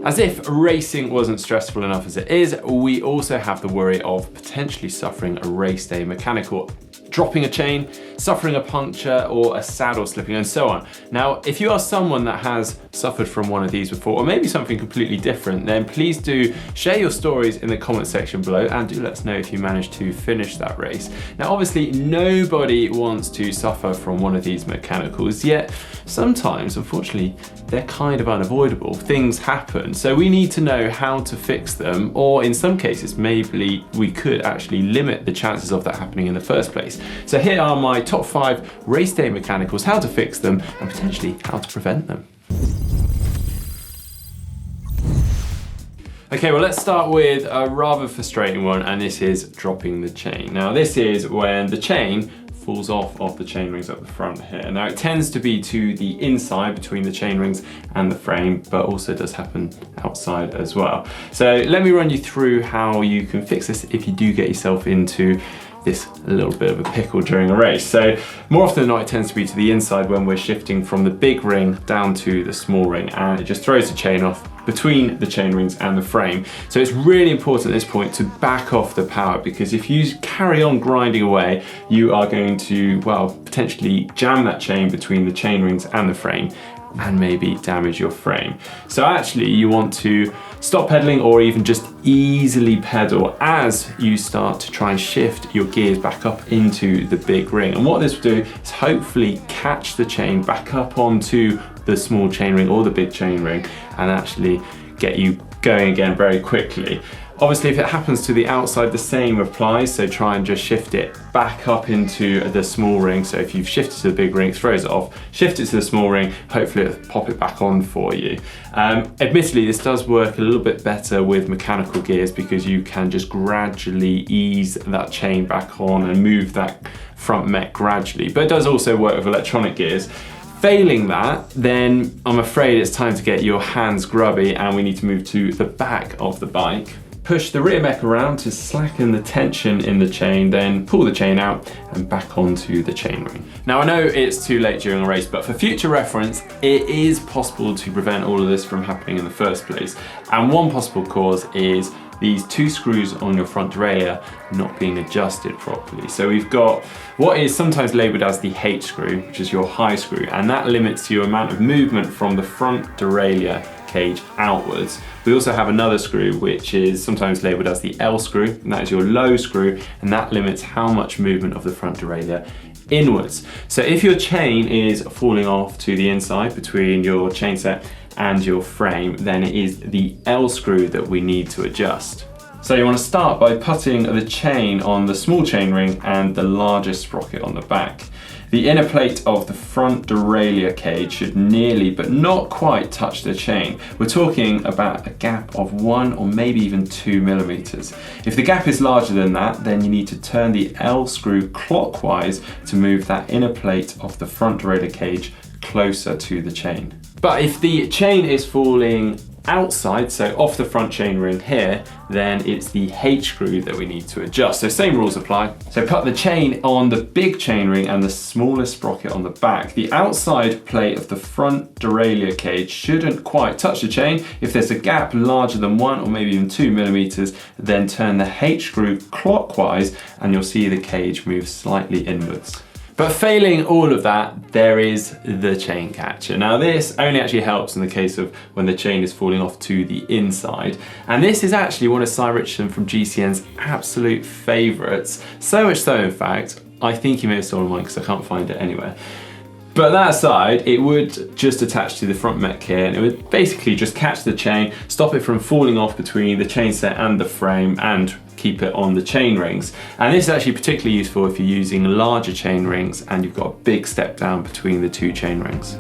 As if racing wasn't stressful enough as it is, we also have the worry of potentially suffering a race day mechanical, dropping a chain, suffering a puncture, or a saddle slipping, and so on. Now, if you are someone that has suffered from one of these before, or maybe something completely different, then please do share your stories in the comment section below, and do let us know if you managed to finish that race. Now, obviously, nobody wants to suffer from one of these mechanicals, yet sometimes, unfortunately, they're kind of unavoidable. Things happen, so we need to know how to fix them, or in some cases, maybe we could actually limit the chances of that happening in the first place. So here are my top 5 race day mechanicals, how to fix them, and potentially how to prevent them. Okay, well, let's start with a rather frustrating one, and this is dropping the chain. Now, this is when the chain falls off of the chain rings at the front here. Now, it tends to be to the inside between the chain rings and the frame, but also does happen outside as well. So let me run you through how you can fix this if you do get yourself into this little bit of a pickle during a race. So more often than not, it tends to be to the inside when we're shifting from the big ring down to the small ring, and it just throws the chain off between the chain rings and the frame. So it's really important at this point to back off the power, because if you carry on grinding away, you are going to, well, potentially jam that chain between the chain rings and the frame, and maybe damage your frame. So actually you want to stop pedaling, or even just easily pedal as you start to try and shift your gears back up into the big ring. And what this will do is hopefully catch the chain back up onto the small chain ring or the big chain ring, and actually get you going again very quickly. Obviously, if it happens to the outside, the same applies, so try and just shift it back up into the small ring. So if you've shifted to the big ring, it throws it off, shift it to the small ring, hopefully it'll pop it back on for you. Admittedly, this does work a little bit better with mechanical gears, because you can just gradually ease that chain back on and move that front mech gradually, but it does also work with electronic gears. Failing that, then I'm afraid it's time to get your hands grubby, and we need to move to the back of the bike. Push the rear mech around to slacken the tension in the chain, then pull the chain out and back onto the chain ring. Now, I know it's too late during a race, but for future reference, it is possible to prevent all of this from happening in the first place. And one possible cause is these 2 screws on your front derailleur not being adjusted properly. So we've got what is sometimes labeled as the H screw, which is your high screw, and that limits your amount of movement from the front derailleur cage outwards. We also have another screw which is sometimes labeled as the L screw, and that is your low screw, and that limits how much movement of the front derailleur inwards. So if your chain is falling off to the inside between your chain set and your frame, then it is the L screw that we need to adjust. So you want to start by putting the chain on the small chain ring and the largest sprocket on the back. The inner plate of the front derailleur cage should nearly, but not quite, touch the chain. We're talking about a gap of 1 or maybe even 2 millimeters. If the gap is larger than that, then you need to turn the L screw clockwise to move that inner plate of the front derailleur cage closer to the chain. But if the chain is falling outside, so off the front chain ring here, then it's the H screw that we need to adjust. So same rules apply. So put the chain on the big chain ring and the smallest sprocket on the back. The outside plate of the front derailleur cage shouldn't quite touch the chain. If there's a gap larger than 1 or maybe even 2 millimeters, then turn the H screw clockwise and you'll see the cage move slightly inwards. But failing all of that, there is the chain catcher. Now, this only actually helps in the case of when the chain is falling off to the inside. And this is actually one of Si Richardson from GTN's absolute favorites. So much so, in fact, I think he may have stolen mine because I can't find it anywhere. But that aside, it would just attach to the front mech here, and it would basically just catch the chain, stop it from falling off between the chain set and the frame, and keep it on the chain rings. And this is actually particularly useful if you're using larger chain rings and you've got a big step down between the 2 chain rings.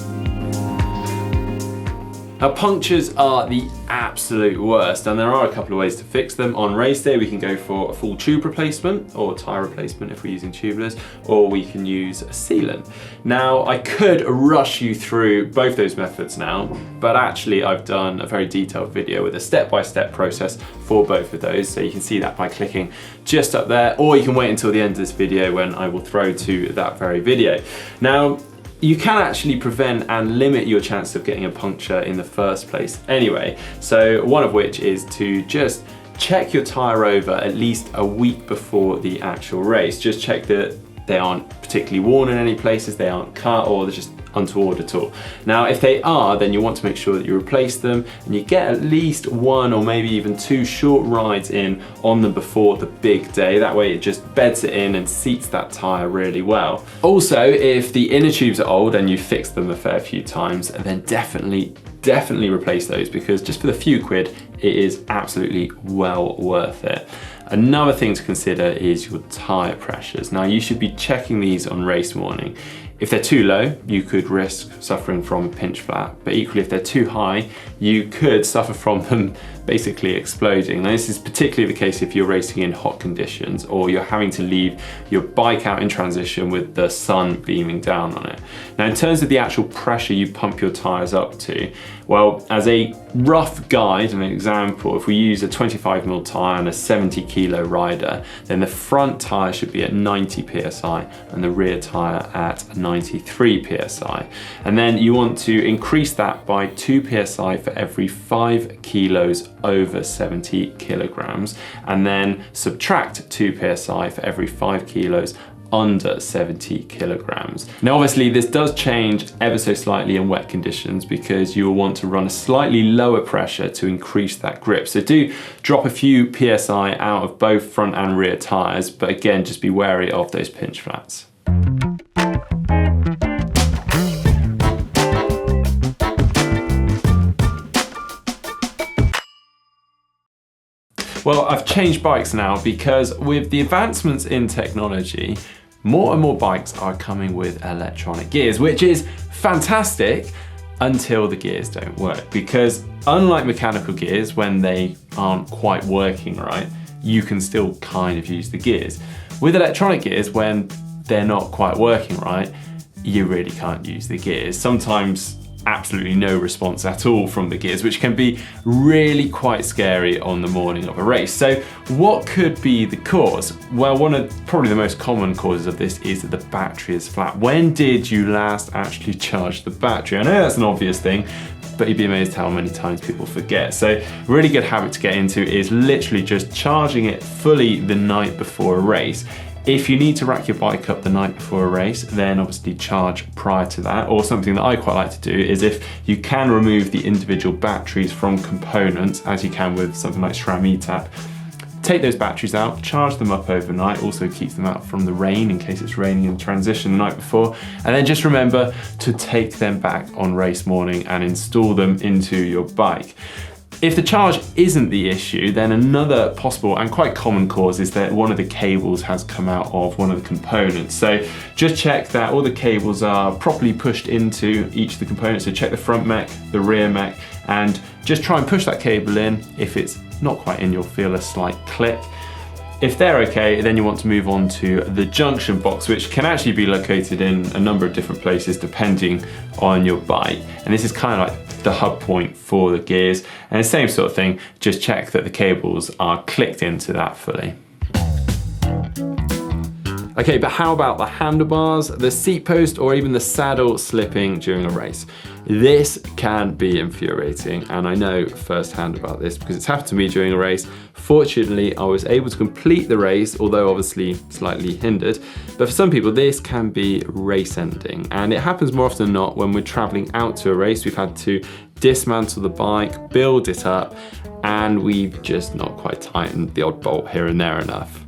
Now, punctures are the absolute worst, and there are a couple of ways to fix them. On race day, we can go for a full tube replacement or tyre replacement if we're using tubeless, or we can use a sealant. Now, I could rush you through both those methods now, but actually I've done a very detailed video with a step-by-step process for both of those, so you can see that by clicking just up there, or you can wait until the end of this video when I will throw to that very video. Now, you can actually prevent and limit your chance of getting a puncture in the first place anyway. So one of which is to just check your tyre over at least a week before the actual race. Just check that they aren't particularly worn in any places, they aren't cut, or they're just untoward at all. Now, if they are, then you want to make sure that you replace them and you get at least 1 or maybe even 2 short rides in on them before the big day. That way it just beds it in and seats that tyre really well. Also, if the inner tubes are old and you've fixed them a fair few times, then definitely replace those, because just for the few quid, it is absolutely well worth it. Another thing to consider is your tyre pressures. Now, you should be checking these on race morning. If they're too low, you could risk suffering from a pinch flat, but equally if they're too high, you could suffer from them basically exploding. Now, this is particularly the case if you're racing in hot conditions or you're having to leave your bike out in transition with the sun beaming down on it. Now, in terms of the actual pressure you pump your tyres up to, well, as a rough guide and an example, if we use a 25mm tyre and a 70 kilo rider, then the front tyre should be at 90 psi and the rear tyre at 93 psi. And then you want to increase that by 2 psi for every 5 kilos over 70 kilograms, and then subtract 2 psi for every 5 kilos under 70 kilograms. Now, obviously this does change ever so slightly in wet conditions, because you will want to run a slightly lower pressure to increase that grip. So do drop a few psi out of both front and rear tires, but again, just be wary of those pinch flats. Well, I've changed bikes now because with the advancements in technology, more and more bikes are coming with electronic gears, which is fantastic until the gears don't work. Because unlike mechanical gears, when they aren't quite working right, you can still kind of use the gears. With electronic gears, when they're not quite working right, you really can't use the gears. Sometimes absolutely no response at all from the gears, which can be really quite scary on the morning of a race. So what could be the cause? Well, one of probably the most common causes of this is that the battery is flat. When did you last actually charge the battery? I know that's an obvious thing, but you'd be amazed how many times people forget. So a really good habit to get into is literally just charging it fully the night before a race. If you need to rack your bike up the night before a race, then obviously charge prior to that. Or something that I quite like to do is, if you can remove the individual batteries from components, as you can with something like SRAM ETAP, take those batteries out, charge them up overnight, also keeps them out from the rain in case it's raining in transition the night before, and then just remember to take them back on race morning and install them into your bike. If the charge isn't the issue, then another possible and quite common cause is that one of the cables has come out of one of the components. So just check that all the cables are properly pushed into each of the components. So check the front mech, the rear mech, and just try and push that cable in. If it's not quite in, you'll feel a slight click. If they're okay, then you want to move on to the junction box, which can actually be located in a number of different places depending on your bike. And this is kind of like the hub point for the gears. And the same sort of thing, just check that the cables are clicked into that fully. Okay, but how about the handlebars, the seat post, or even the saddle slipping during a race? This can be infuriating, and I know firsthand about this because it's happened to me during a race. Fortunately, I was able to complete the race, although obviously slightly hindered. But for some people, this can be race ending, and it happens more often than not when we're traveling out to a race. We've had to dismantle the bike, build it up, and we've just not quite tightened the odd bolt here and there enough.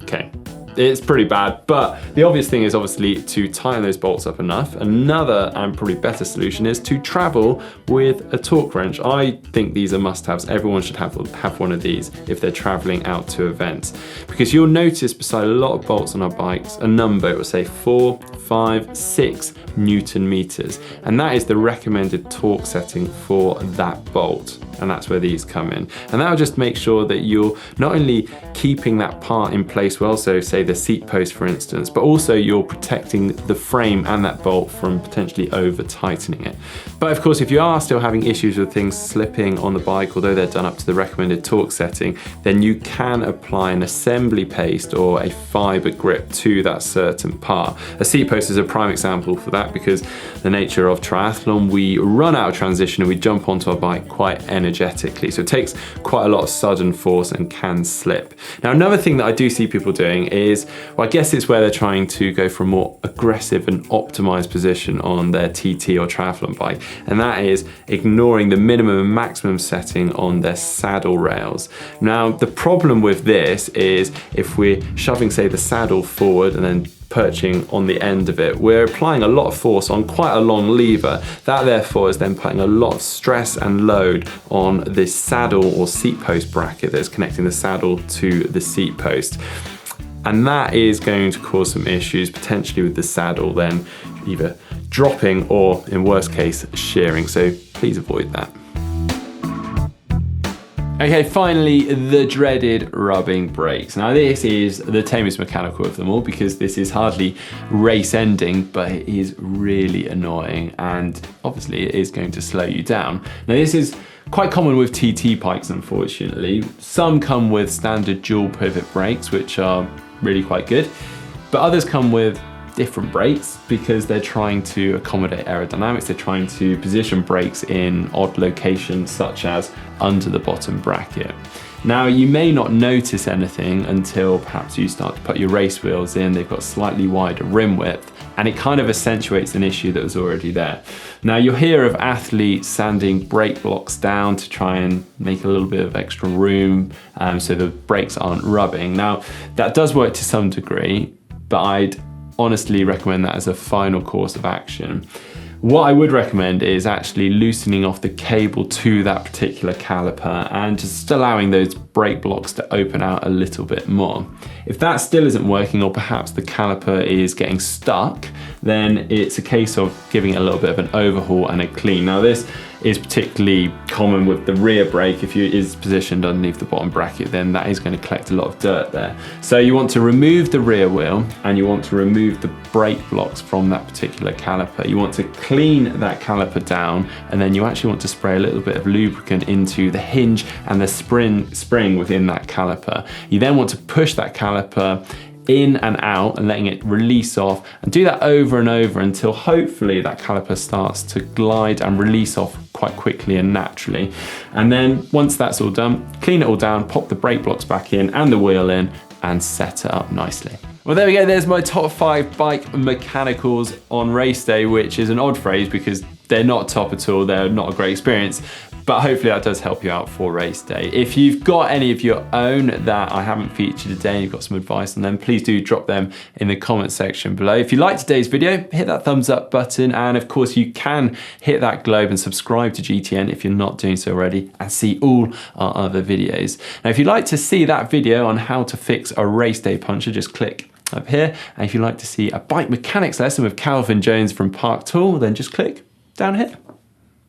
Okay. It's pretty bad, but the obvious thing is obviously to tighten those bolts up enough. Another and probably better solution is to travel with a torque wrench. I think these are must-haves. Everyone should have one of these if they're traveling out to events, because you'll notice beside a lot of bolts on our bikes, a number, it will say 4, 5, 6 Newton meters, and that is the recommended torque setting for that bolt. and that's where these come in. And that'll just make sure that you're not only keeping that part in place well, so say the seat post for instance, but also you're protecting the frame and that bolt from potentially over tightening it. But of course, if you are still having issues with things slipping on the bike, although they're done up to the recommended torque setting, then you can apply an assembly paste or a fiber grip to that certain part. A seat post is a prime example for that, because the nature of triathlon, we run out of transition and we jump onto our bike quite energetically. So it takes quite a lot of sudden force and can slip. Now, another thing that I do see people doing is, well, I guess it's where they're trying to go for a more aggressive and optimized position on their TT or triathlon bike, and that is ignoring the minimum and maximum setting on their saddle rails. Now, the problem with this is if we're shoving, say, the saddle forward and then perching on the end of it, we're applying a lot of force on quite a long lever. That therefore is then putting a lot of stress and load on this saddle or seat post bracket that's connecting the saddle to the seat post. And that is going to cause some issues potentially with the saddle then either dropping or, in worst case, shearing. So please avoid that. Okay, finally, the dreaded rubbing brakes. Now this is the tamest mechanical of them all, because this is hardly race ending, but it is really annoying, and obviously it is going to slow you down. Now this is quite common with TT bikes, unfortunately. Some come with standard dual pivot brakes, which are really quite good, but others come with different brakes because they're trying to accommodate aerodynamics. They're trying to position brakes in odd locations, such as under the bottom bracket. Now, you may not notice anything until perhaps you start to put your race wheels in. They've got slightly wider rim width, and it kind of accentuates an issue that was already there. Now, you'll hear of athletes sanding brake blocks down to try and make a little bit of extra room so the brakes aren't rubbing. Now, that does work to some degree, but I'd honestly recommend that as a final course of action. What I would recommend is actually loosening off the cable to that particular caliper and just allowing those brake blocks to open out a little bit more. If that still isn't working, or perhaps the caliper is getting stuck, then it's a case of giving it a little bit of an overhaul and a clean. Now this is particularly common with the rear brake. If it is positioned underneath the bottom bracket, then that is going to collect a lot of dirt there. So you want to remove the rear wheel and you want to remove the brake blocks from that particular caliper. You want to clean that caliper down, and then you actually want to spray a little bit of lubricant into the hinge and the spring within that caliper. You then want to push that caliper in and out and letting it release off, and do that over and over until hopefully that caliper starts to glide and release off quite quickly and naturally. And then once that's all done, clean it all down, pop the brake blocks back in and the wheel in, and set it up nicely. Well, there we go, there's my top 5 bike mechanicals on race day, which is an odd phrase because they're not top at all, they're not a great experience, but hopefully that does help you out for race day. If you've got any of your own that I haven't featured today and you've got some advice on them, please do drop them in the comment section below. If you liked today's video, hit that thumbs up button, and of course you can hit that globe and subscribe to GTN if you're not doing so already, and see all our other videos. Now, if you'd like to see that video on how to fix a race day puncture, just click up here. And if you'd like to see a bike mechanics lesson with Calvin Jones from PUNCTURE, then just click down here.